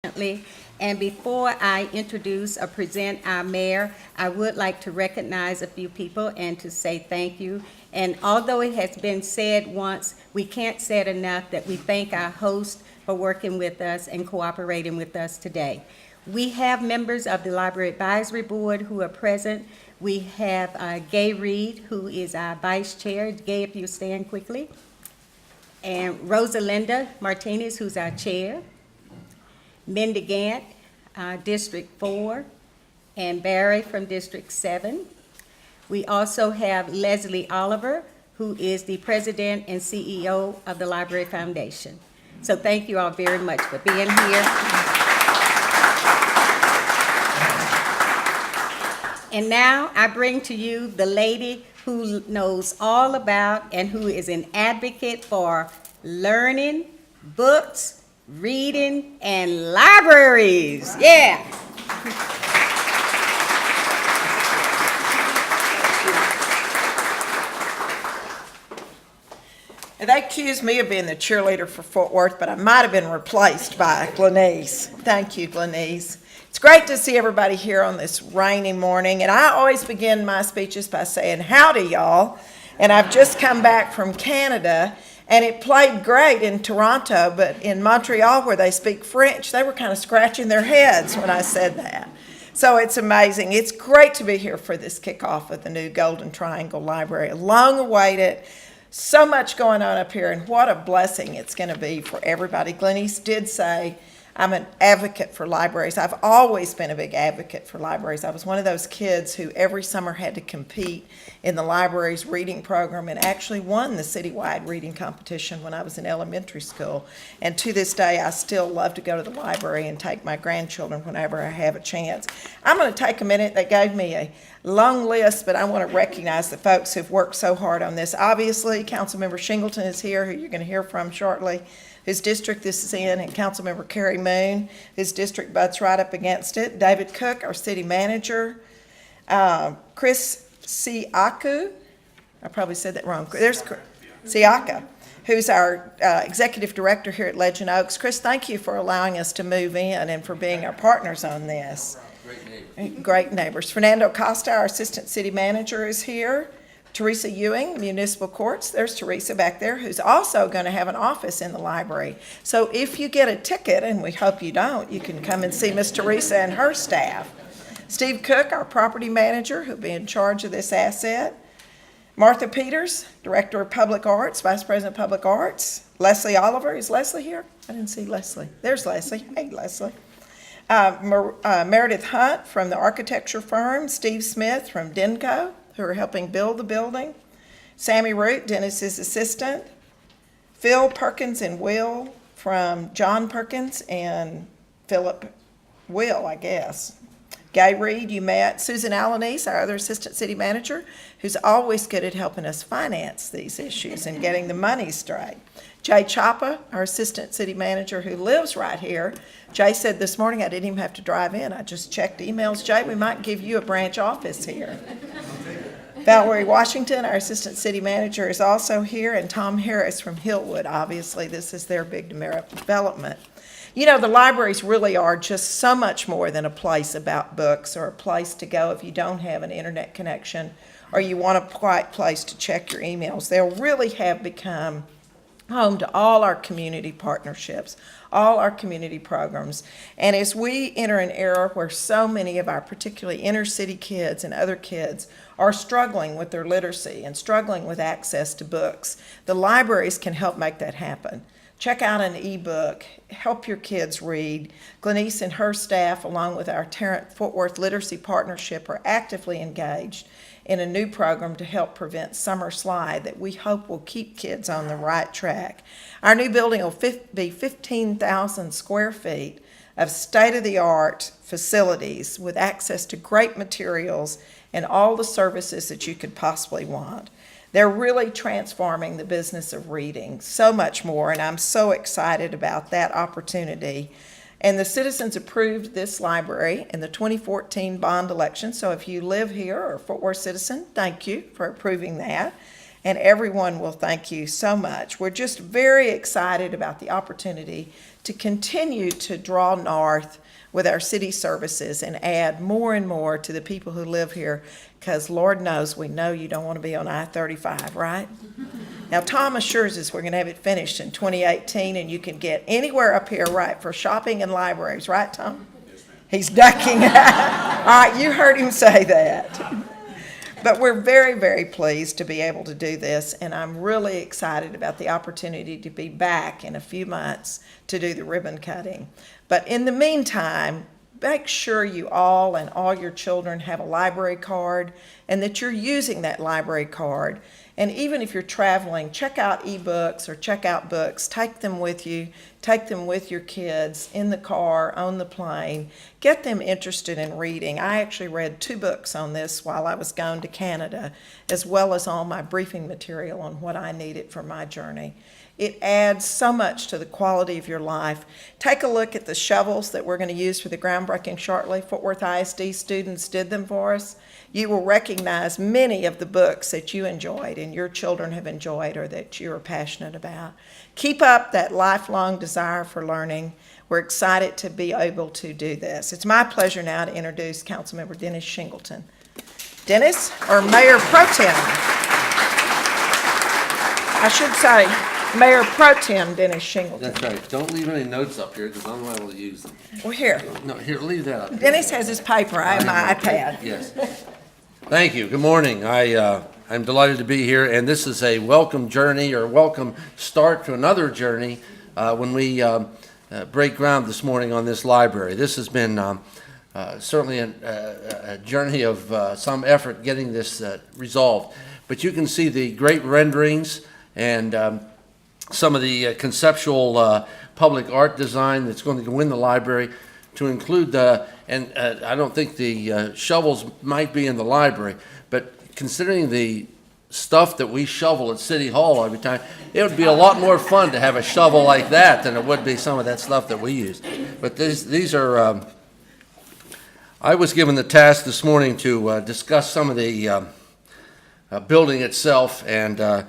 And before I introduce or present our mayor, I would like to recognize a few people and to say thank you. And although it has been said once, we can't say it enough that we thank our host for working with us and cooperating with us today. We have members of the Library Advisory Board who are present. We have Gay Reed, who is our vice chair. Gay, if you stand quickly. And Rosalinda Martinez, who's our chair. Mindy Gant, District 4, and Barry from District 7. We also have Leslie Oliver, who is the President and CEO of the Library Foundation. So thank you all very much for being here. And now I bring to you the lady who knows all about and who is an advocate for learning, books, reading, and libraries. Yeah. They accused me of being the cheerleader for Fort Worth, but I might have been replaced by Glenise. Thank you, Glenise. It's great to see everybody here on this rainy morning, and I always begin my speeches by saying, howdy, y'all. And I've just come back from Canada, and it played great in Toronto, but in Montreal, where they speak French, they were kind of scratching their heads when I said that. So it's amazing. It's great to be here for this kickoff of the new Golden Triangle Library. Long awaited. So much going on up here, and what a blessing it's going to be for everybody. Glenise did say, I'm an advocate for libraries. I've always been a big advocate for libraries. I was one of those kids who every summer had to compete in the library's reading program and actually won the citywide reading competition when I was in elementary school. And to this day, I still love to go to the library and take my grandchildren whenever I have a chance. I'm going to take a minute. They gave me a long list, but I want to recognize the folks who've worked so hard on this. Obviously, Councilmember Shingleton is here, who you're going to hear from shortly, whose district this is in, and Councilmember Carrie Moon, whose district butts right up against it. David Cook, our city manager. Chris Siaku, I probably said that wrong. There's Siaka, who's our executive director here at Legend Oaks. Chris, thank you for allowing us to move in and for being our partners on this. Great neighbors. Fernando Costa, our assistant city manager, is here. Teresa Ewing, Municipal Courts. There's Teresa back there, who's also going to have an office in the library. So if you get a ticket, and we hope you don't, you can come and see Miss Teresa and her staff. Steve Cook, our property manager, who'll be in charge of this asset. Martha Peters, Director of Public Arts, Vice President of Public Arts. Leslie Oliver. Is Leslie here? I didn't see Leslie. There's Leslie. Hey, Leslie. Meredith Hunt from the architecture firm. Steve Smith from Denco, who are helping build the building. Sammy Root, Dennis's assistant. Phil Perkins and Will from John Perkins and Philip Will, I guess. Gay Reed, you met. Susan Alanis, our other assistant city manager, who's always good at helping us finance these issues and getting the money straight. Jay Chapa, our assistant city manager, who lives right here. Jay said this morning I didn't even have to drive in. I just checked emails. Jay, we might give you a branch office here. Valerie Washington, our assistant city manager, is also here, and Tom Harris from Hillwood. Obviously, this is their big development. You know, the libraries really are just so much more than a place about books or a place to go if you don't have an internet connection or you want a quiet place to check your emails. They really have become home to all our community partnerships, all our community programs. And as we enter an era where so many of our particularly inner city kids and other kids are struggling with their literacy and struggling with access to books, the libraries can help make that happen. Check out an ebook, help your kids read. Glenise and her staff, along with our Tarrant Fort Worth Literacy Partnership, are actively engaged in a new program to help prevent summer slide that we hope will keep kids on the right track. Our new building will be 15,000 square feet of state-of-the-art facilities with access to great materials and all the services that you could possibly want. They're really transforming the business of reading so much more, and I'm so excited about that opportunity. And the citizens approved this library in the 2014 bond election. So if you live here or a Fort Worth citizen, thank you for approving that. And everyone will thank you so much. We're just very excited about the opportunity to continue to draw north with our city services and add more and more to the people who live here, because Lord knows, we know you don't want to be on I-35, right? Now, Tom assures us we're going to have it finished in 2018, and you can get anywhere up here, right, for shopping and libraries, right, Tom? Yes, ma'am. He's ducking. All right, you heard him say that. But we're very, very pleased to be able to do this, and I'm really excited about the opportunity to be back in a few months to do the ribbon cutting. But in the meantime, make sure you all and all your children have a library card and that you're using that library card. And even if you're traveling, check out ebooks or check out books. Take them with you. Take them with your kids in the car, on the plane. Get them interested in reading. I actually read 2 books on this while I was gone to Canada, as well as all my briefing material on what I needed for my journey. It adds so much to the quality of your life. Take a look at the shovels that we're going to use for the groundbreaking shortly. Fort Worth ISD students did them for us. You will recognize many of the books that you enjoyed and your children have enjoyed or that you are passionate about. Keep up that lifelong desire for learning. We're excited to be able to do this. It's my pleasure now to introduce Councilmember Dennis Shingleton. Dennis, or Mayor Pro Tem. I should say Mayor Pro Tem Dennis Shingleton. That's right. Don't leave any notes up here because I'm liable to use them. Well, here. No, here, leave that up. Dennis has his paper. I have my iPad. Yes. Thank you. Good morning. I'm delighted to be here, and this is a welcome journey or welcome start to another journey when we break ground this morning on this library. This has been certainly a journey of some effort getting this resolved. But you can see the great renderings and some of the conceptual public art design that's going to go in the library to include and I don't think the shovels might be in the library, but considering the stuff that we shovel at City Hall every time, it would be a lot more fun to have a shovel like that than it would be some of that stuff that we use. But these are, I was given the task this morning to discuss some of the building itself, and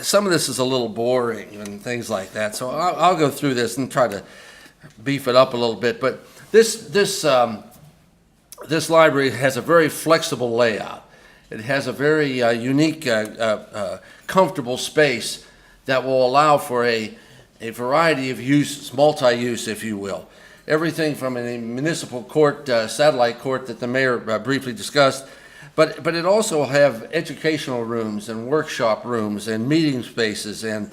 some of this is a little boring and things like that, so I'll go through this and try to beef it up a little bit. But this library has a very flexible layout. It has a very unique, comfortable space that will allow for a variety of uses, multi-use, if you will. Everything from a municipal court, satellite court that the mayor briefly discussed, but it also will have educational rooms and workshop rooms and meeting spaces and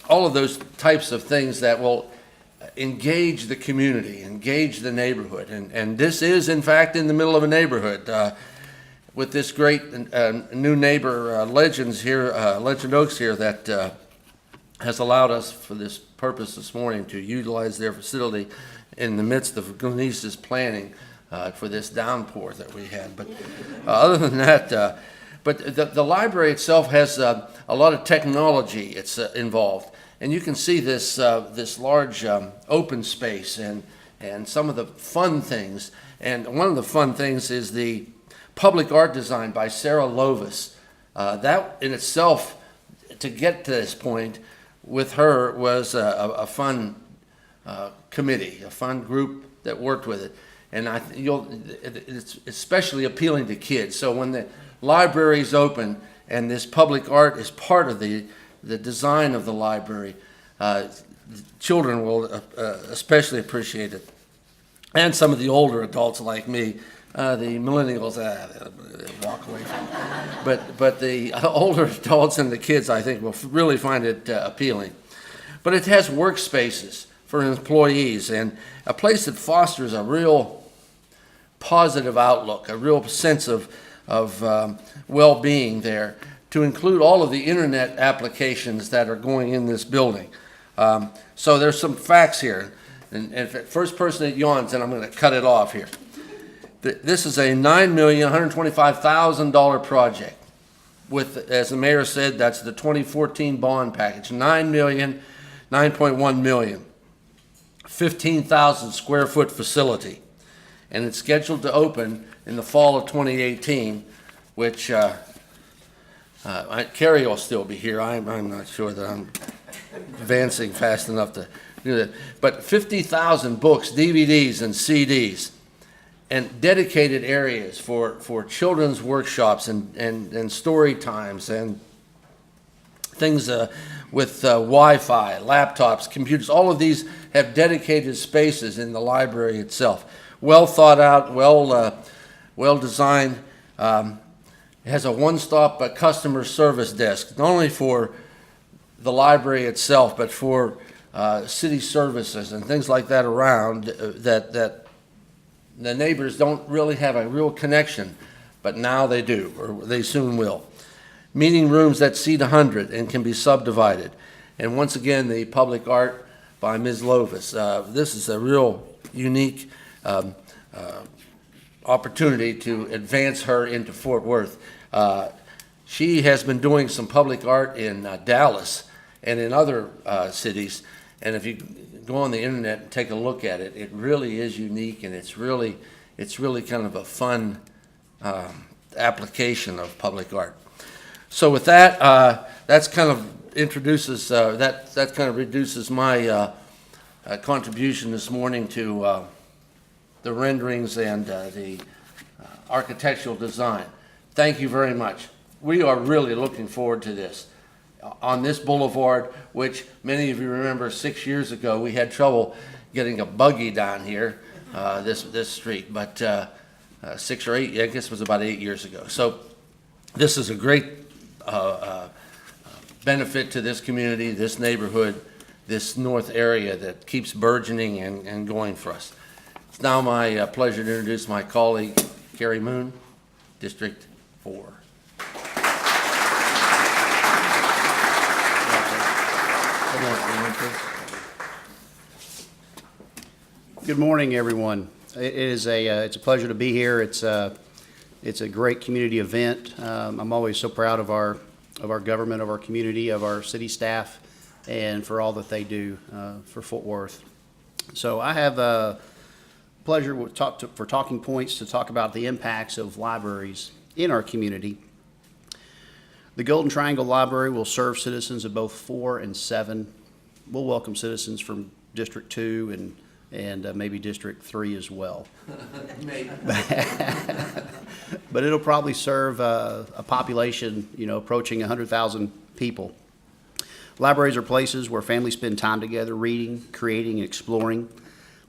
all of those types of things that will engage the community, engage the neighborhood. And this is, in fact, in the middle of a neighborhood with this great new neighbor, Legends here, Legend Oaks here, that has allowed us for this purpose this morning to utilize their facility in the midst of Glenese's planning for this downpour that we had. But other than that, but the library itself has a lot of technology it's involved. And you can see this this large open space and some of the fun things. And one of the fun things is the public art design by Sara Lovas. That in itself, to get to this point with her, was a fun committee, a fun group that worked with it. And it's especially appealing to kids. So when the library's open and this public art is part of the design of the library, children will especially appreciate it. And some of the older adults like me, the millennials, they walk away from it. But the older adults and the kids, I think, will really find it appealing. But it has workspaces for employees and a place that fosters a real positive outlook, a real sense of well-being there, to include all of the internet applications that are going in this building. So there's some facts here. And if the first person that yawns, then I'm going to cut it off here. This is a $9,125,000 project. With, as the mayor said, that's the 2014 bond package. $9.1 million. 15,000 square foot facility. And it's scheduled to open in the fall of 2018, which Carrie will still be here. I'm not sure that I'm advancing fast enough to But 50,000 books, DVDs, and CDs, and dedicated areas for children's workshops and story times and things with Wi-Fi, laptops, computers. All of these have dedicated spaces in the library itself. Well thought out, well designed. It has a one-stop customer service desk, not only for the library itself, but for city services and things like that around that the neighbors don't really have a real connection, but now they do, or they soon will. Meeting rooms that seat 100 and can be subdivided. And once again, the public art by Ms. Lovas. This is a real unique opportunity to advance her into Fort Worth. She has been doing some public art in Dallas and in other cities, and if you go on the internet and take a look at it, it really is unique, and it's really kind of a fun application of public art. So with that, that's kind of introduces that kind of reduces my contribution this morning to the renderings and the architectural design. Thank you very much. We are really looking forward to this. On this boulevard, which many of you remember 6 years ago, we had trouble getting a buggy down here, this street, but 6 or 8, I guess it was about 8 years ago. So this is a great benefit to this community, this neighborhood, this north area that keeps burgeoning and going for us. It's now my pleasure to introduce my colleague, Carrie Moon, District 4. Good morning, everyone. It's a pleasure to be here. It's a great community event. I'm always so proud of our government, of our community, of our city staff, and for all that they do for Fort Worth. So I have a pleasure for talking points to talk about the impacts of libraries in our community. The Golden Triangle Library will serve citizens of both 4 and 7. We'll welcome citizens from District 2 and maybe District 3 as well. But it'll probably serve a population, approaching 100,000 people. Libraries are places where families spend time together reading, creating, and exploring.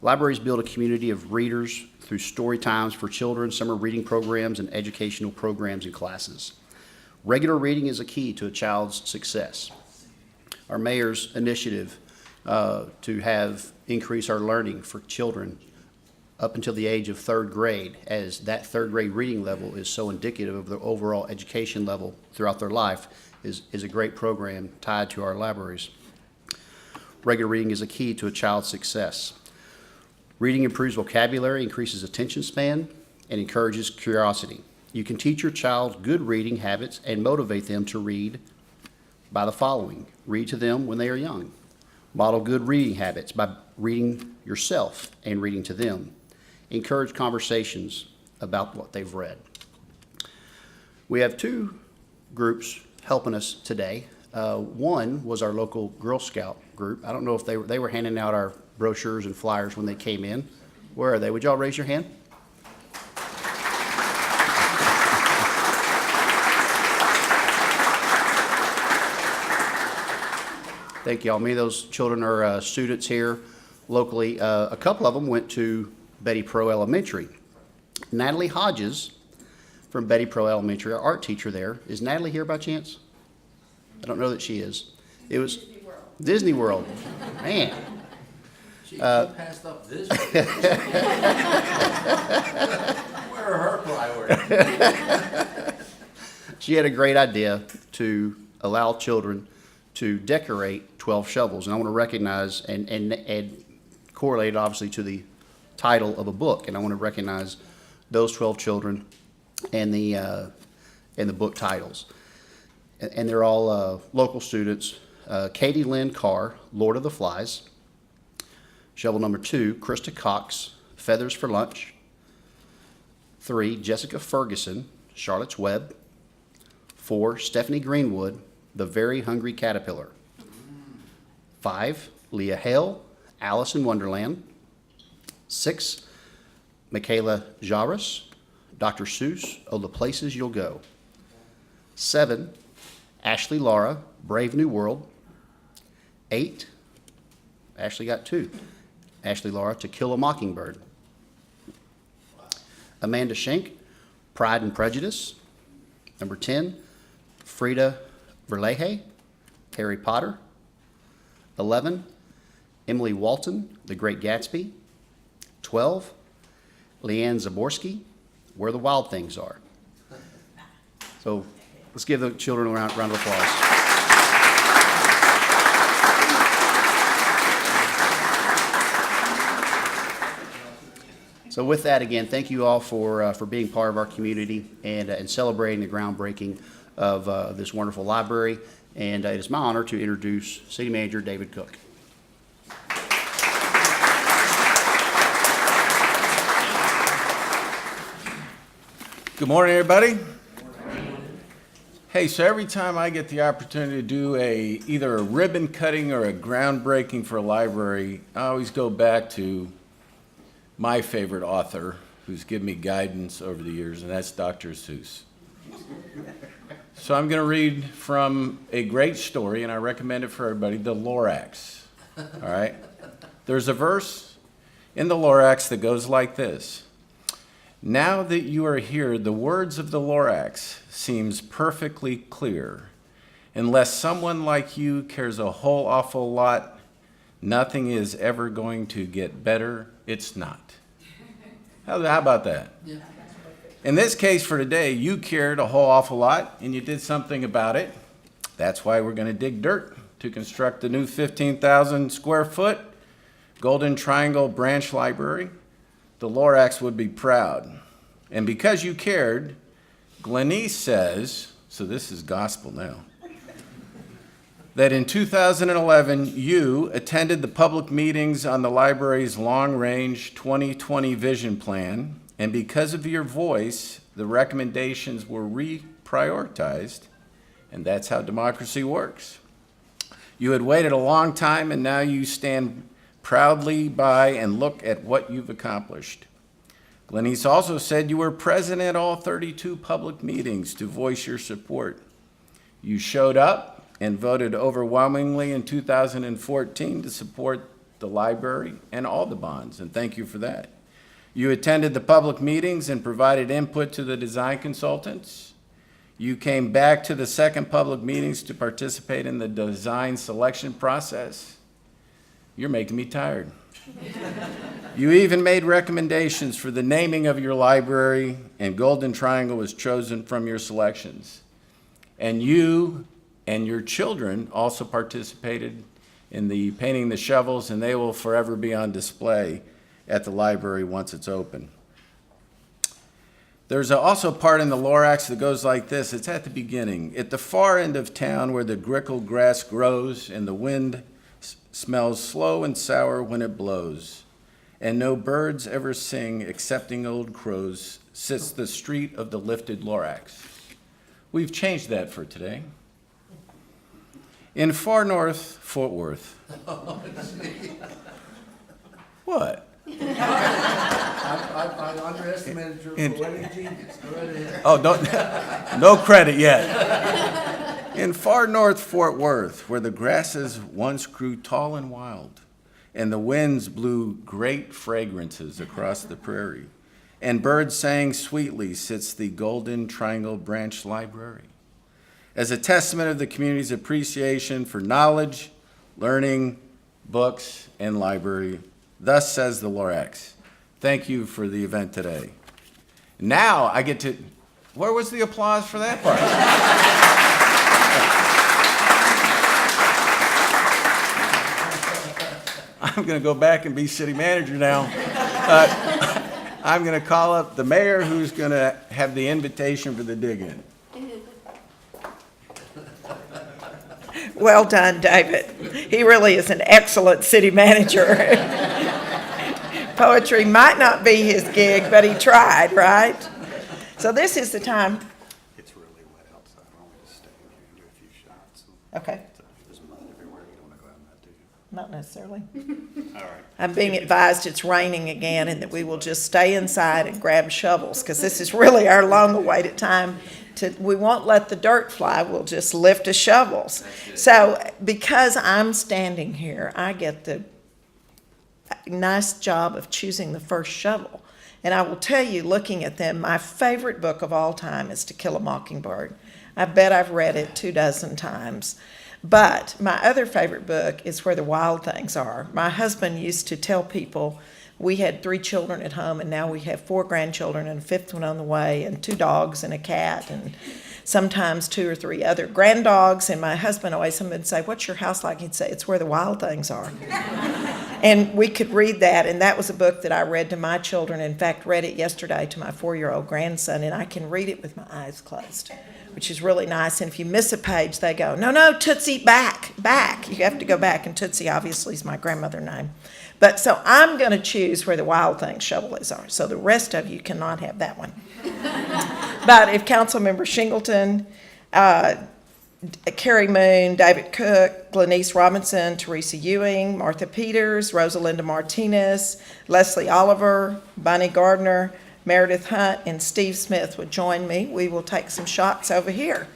Libraries build a community of readers through story times for children, summer reading programs, and educational programs and classes. Regular reading is a key to a child's success. Our mayor's initiative to increase our learning for children up until the age of 3rd grade, as that 3rd grade reading level is so indicative of the overall education level throughout their life, is a great program tied to our libraries. Regular reading is a key to a child's success. Reading improves vocabulary, increases attention span, and encourages curiosity. You can teach your child good reading habits and motivate them to read by the following. Read to them when they are young. Model good reading habits by reading yourself and reading to them. Encourage conversations about what they've read. We have 2 groups helping us today. One was our local Girl Scout group. I don't know if they were handing out our brochures and flyers when they came in. Where are they? Would y'all raise your hand? Thank y'all. Many of those children are students here locally. A couple of them went to Betty Pro Elementary. Natalie Hodges from Betty Pro Elementary, our art teacher there. Is Natalie here by chance? I don't know that she is. It was Disney World. Man. She passed up this. Where are her priorities? She had a great idea to allow children to decorate 12 shovels. And I want to recognize and correlate obviously to the title of a book. And I want to recognize those 12 children and the book titles. And they're all local students. Katie Lynn Carr, Lord of the Flies. Shovel number 2, Krista Cox, Feathers for Lunch. 3, Jessica Ferguson, Charlotte's Web. 4, Stephanie Greenwood, The Very Hungry Caterpillar. 5, Leah Hale, Alice in Wonderland. 6, Michaela Jairus, Dr. Seuss, Oh, the Places You'll Go. 7, Ashley Laura, Brave New World. 8, Ashley got 2, Ashley Laura, To Kill a Mockingbird. Amanda Schenk, Pride and Prejudice. Number 10, Frida Verleje, Harry Potter. 11, Emily Walton, The Great Gatsby. 12, Leanne Zaborski, Where the Wild Things Are. So let's give the children a round of applause. So with that, again, thank you all for being part of our community and celebrating the groundbreaking of this wonderful library. And it is my honor to introduce City Manager David Cook. Good morning, everybody. Hey, so every time I get the opportunity to do either a ribbon cutting or a groundbreaking for a library, I always go back to my favorite author who's given me guidance over the years, and that's Dr. Seuss. So I'm going to read from a great story, and I recommend it for everybody, The Lorax. All right? There's a verse in the Lorax that goes like this. Now that you are here, the words of the Lorax seems perfectly clear. Unless someone like you cares a whole awful lot, nothing is ever going to get better. It's not. How about that? Yeah. In this case for today, you cared a whole awful lot and you did something about it. That's why we're going to dig dirt to construct the new 15,000 square foot Golden Triangle Branch Library. The Lorax would be proud. And because you cared, Glenyce says, so this is gospel now, that in 2011, you attended the public meetings on the library's long-range 2020 vision plan, and because of your voice, the recommendations were reprioritized, and that's how democracy works. You had waited a long time, and now you stand proudly by and look at what you've accomplished. Glenyce also said you were present at all 32 public meetings to voice your support. You showed up and voted overwhelmingly in 2014 to support the library and all the bonds, and thank you for that. You attended the public meetings and provided input to the design consultants. You came back to the second public meetings to participate in the design selection process. You're making me tired. You even made recommendations for the naming of your library, and Golden Triangle was chosen from your selections. And you and your children also participated in the painting the shovels, and they will forever be on display at the library once it's open. There's also a part in the Lorax that goes like this. It's at the beginning. At the far end of town where the grickle grass grows and the wind smells slow and sour when it blows, and no birds ever sing excepting old crows, sits the street of the lifted Lorax. We've changed that for today. In far north Fort Worth. What? I underestimated your poetic genius. Go right ahead. Oh, no credit yet. In far north Fort Worth, where the grasses once grew tall and wild, and the winds blew great fragrances across the prairie, and birds sang sweetly, sits the Golden Triangle Branch Library. As a testament of the community's appreciation for knowledge, learning, books, and library, thus says the Lorax. Thank you for the event today. Now I get to, where was the applause for that part? I'm going to go back and be city manager now. I'm going to call up the mayor who's going to have the invitation for the dig-in. Well done, David. He really is an excellent city manager. Poetry might not be his gig, but he tried, right? So this is the time. It's really wet outside. I want me to stay in here and do a few shots. Okay. There's mud everywhere. You don't want to go out in that, do not necessarily. All right. I'm being advised it's raining again and that we will just stay inside and grab shovels, because this is really our long-awaited time we won't let the dirt fly, we'll just lift the shovels. So because I'm standing here, I get the nice job of choosing the first shovel. And I will tell you, looking at them, my favorite book of all time is To Kill a Mockingbird. I bet I've read it 24 times. But my other favorite book is Where the Wild Things Are. My husband used to tell people, we had 3 children at home, and now we have 4 grandchildren and a 5th one on the way, and 2 dogs and a cat, and sometimes 2 or 3 other granddogs. And my husband always would say, what's your house like? He'd say, it's where the wild things are. And we could read that, and that was a book that I read to my children. In fact, read it yesterday to my 4-year-old grandson, and I can read it with my eyes closed, which is really nice. And if you miss a page, they go, no, no, Tootsie, back. You have to go back, and Tootsie obviously is my grandmother name. But so I'm going to choose Where the Wild Things Shovelers Are. So the rest of you cannot have that one. But if Councilmember Shingleton, Carrie Moon, David Cook, Glenise Robinson, Teresa Ewing, Martha Peters, Rosalinda Martinez, Leslie Oliver, Bonnie Gardner, Meredith Hunt, and Steve Smith would join me, we will take some shots over here.